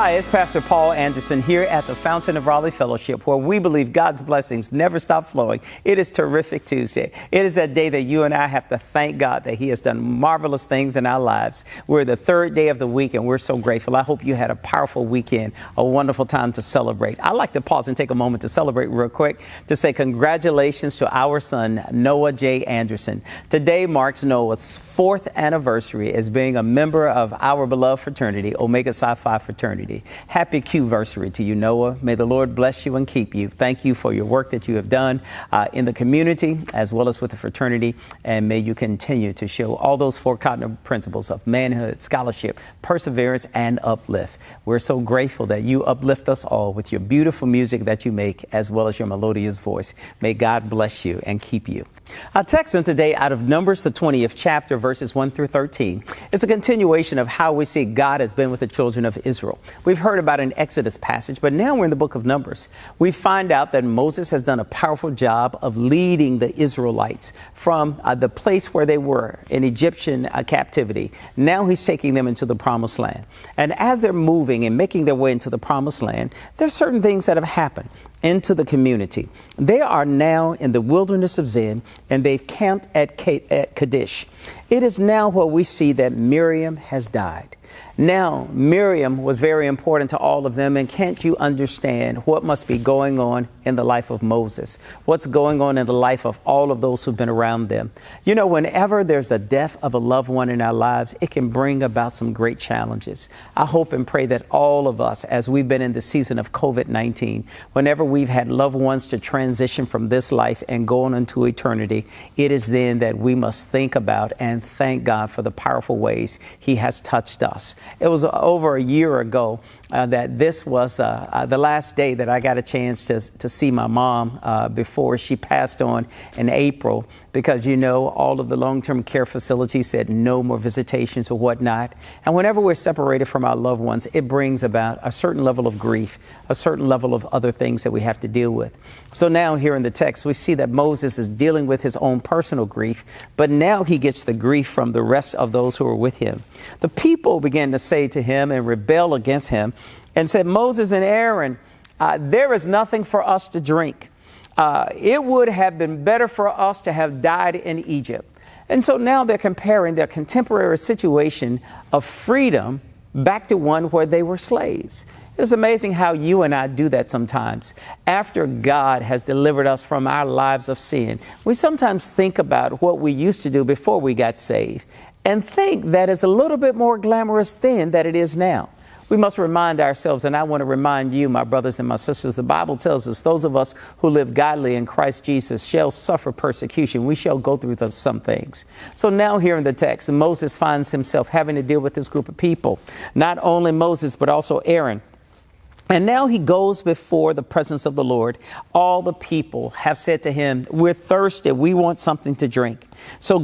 Hi, it's Pastor Paul Anderson here at the Fountain of Raleigh Fellowship, where we believe God's blessings never stop flowing. It is Terrific Tuesday. It is that day that you and I have to thank God that He has done marvelous things in our lives. We're the third day of the week, and we're so grateful. I hope you had a powerful weekend, a wonderful time to celebrate. I'd like to pause and take a moment to celebrate real quick to say congratulations to our son, Noah J. Anderson. Today marks Noah's 4th anniversary as being a member of our beloved fraternity, Omega Psi Phi Fraternity. Happy Q-versary to you, Noah. May the Lord bless you and keep you. Thank you for your work that you have done in the community as well as with the fraternity. And may you continue to show all those 4 cardinal principles of manhood, scholarship, perseverance, and uplift. We're so grateful that you uplift us all with your beautiful music that you make as well as your melodious voice. May God bless you and keep you. Our text on today out of Numbers, the 20th chapter, verses 1 through 13. It's a continuation of how we see God has been with the children of Israel. We've heard about an Exodus passage, but now we're in the book of Numbers. We find out that Moses has done a powerful job of leading the Israelites from the place where they were in Egyptian captivity. Now he's taking them into the promised land. And as they're moving and making their way into the promised land, there's certain things that have happened into the community. They are now in the wilderness of Zin, and they've camped at Kadesh. It is now where we see that Miriam has died. Now, Miriam was very important to all of them, and can't you understand what must be going on in the life of Moses? What's going on in the life of all of those who've been around them? You know, whenever there's the death of a loved one in our lives, it can bring about some great challenges. I hope and pray that all of us, as we've been in the season of COVID-19, whenever we've had loved ones to transition from this life and go on into eternity, it is then that we must think about and thank God for the powerful ways He has touched us. It was over a year ago that this was the last day that I got a chance to see my mom before she passed on in April, because, you know, all of the long-term care facilities said no more visitations or whatnot. And whenever we're separated from our loved ones, it brings about a certain level of grief, a certain level of other things that we have to deal with. So now here in the text, we see that Moses is dealing with his own personal grief, but now he gets the grief from the rest of those who are with him. The people began to say to him and rebel against him and said, Moses and Aaron, there is nothing for us to drink. It would have been better for us to have died in Egypt. And so now they're comparing their contemporary situation of freedom back to one where they were slaves. It's amazing how you and I do that sometimes. After God has delivered us from our lives of sin, we sometimes think about what we used to do before we got saved and think that is a little bit more glamorous then than it is now. We must remind ourselves, and I want to remind you, my brothers and my sisters, the Bible tells us those of us who live godly in Christ Jesus shall suffer persecution. We shall go through some things. So now here in the text, Moses finds himself having to deal with this group of people. Not only Moses, but also Aaron. And now he goes before the presence of the Lord. All the people have said to him, we're thirsty. We want something to drink. So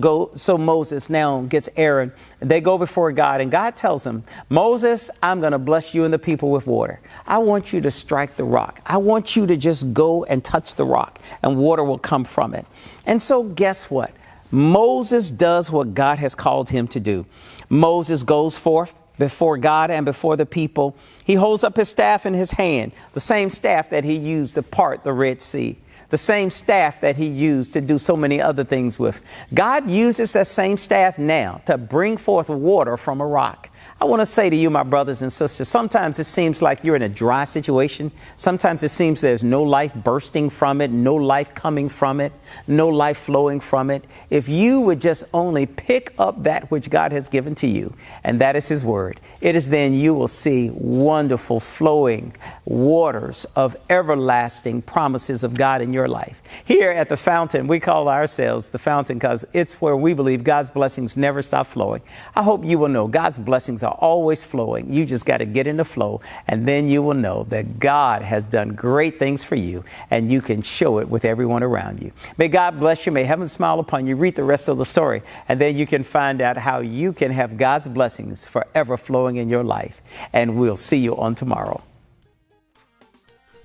Moses now gets Aaron. They go before God, and God tells him, Moses, I'm going to bless you and the people with water. I want you to strike the rock. I want you to just go and touch the rock, and water will come from it. And so guess what? Moses does what God has called him to do. Moses goes forth before God and before the people. He holds up his staff in his hand, the same staff that he used to part the Red Sea, the same staff that he used to do so many other things with. God uses that same staff now to bring forth water from a rock. I want to say to you, my brothers and sisters, sometimes it seems like you're in a dry situation. Sometimes it seems there's no life bursting from it, no life coming from it, no life flowing from it. If you would just only pick up that which God has given to you, and that is His word, it is then you will see wonderful flowing waters of everlasting promises of God in your life. Here at the fountain, we call ourselves the fountain because it's where we believe God's blessings never stop flowing. I hope you will know God's blessings are always flowing. You just got to get in the flow, and then you will know that God has done great things for you, and you can show it with everyone around you. May God bless you. May heaven smile upon you. Read the rest of the story, and then you can find out how you can have God's blessings forever flowing in your life. And we'll see you on tomorrow.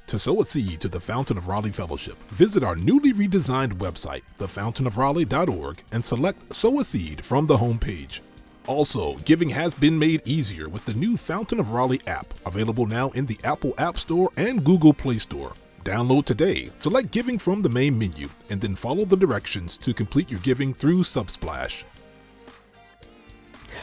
To sow a seed to the Fountain of Raleigh Fellowship, visit our newly redesigned website, thefountainofraleigh.org, and select Sow a Seed from the homepage. Also, giving has been made easier with the new Fountain of Raleigh app, available now in the Apple App Store and Google Play Store. Download today, select Giving from the main menu, and then follow the directions to complete your giving through Subsplash.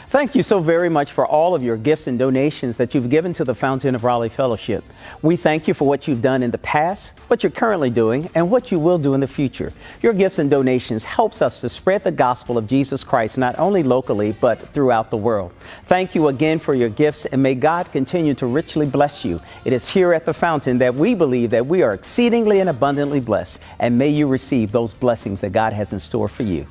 Thank you so very much for all of your gifts and donations that you've given to the Fountain of Raleigh Fellowship. We thank you for what you've done in the past, what you're currently doing, and what you will do in the future. Your gifts and donations helps us to spread the gospel of Jesus Christ, not only locally, but throughout the world. Thank you again for your gifts, and may God continue to richly bless you. It is here at the Fountain that we believe that we are exceedingly and abundantly blessed, and may you receive those blessings that God has in store for you.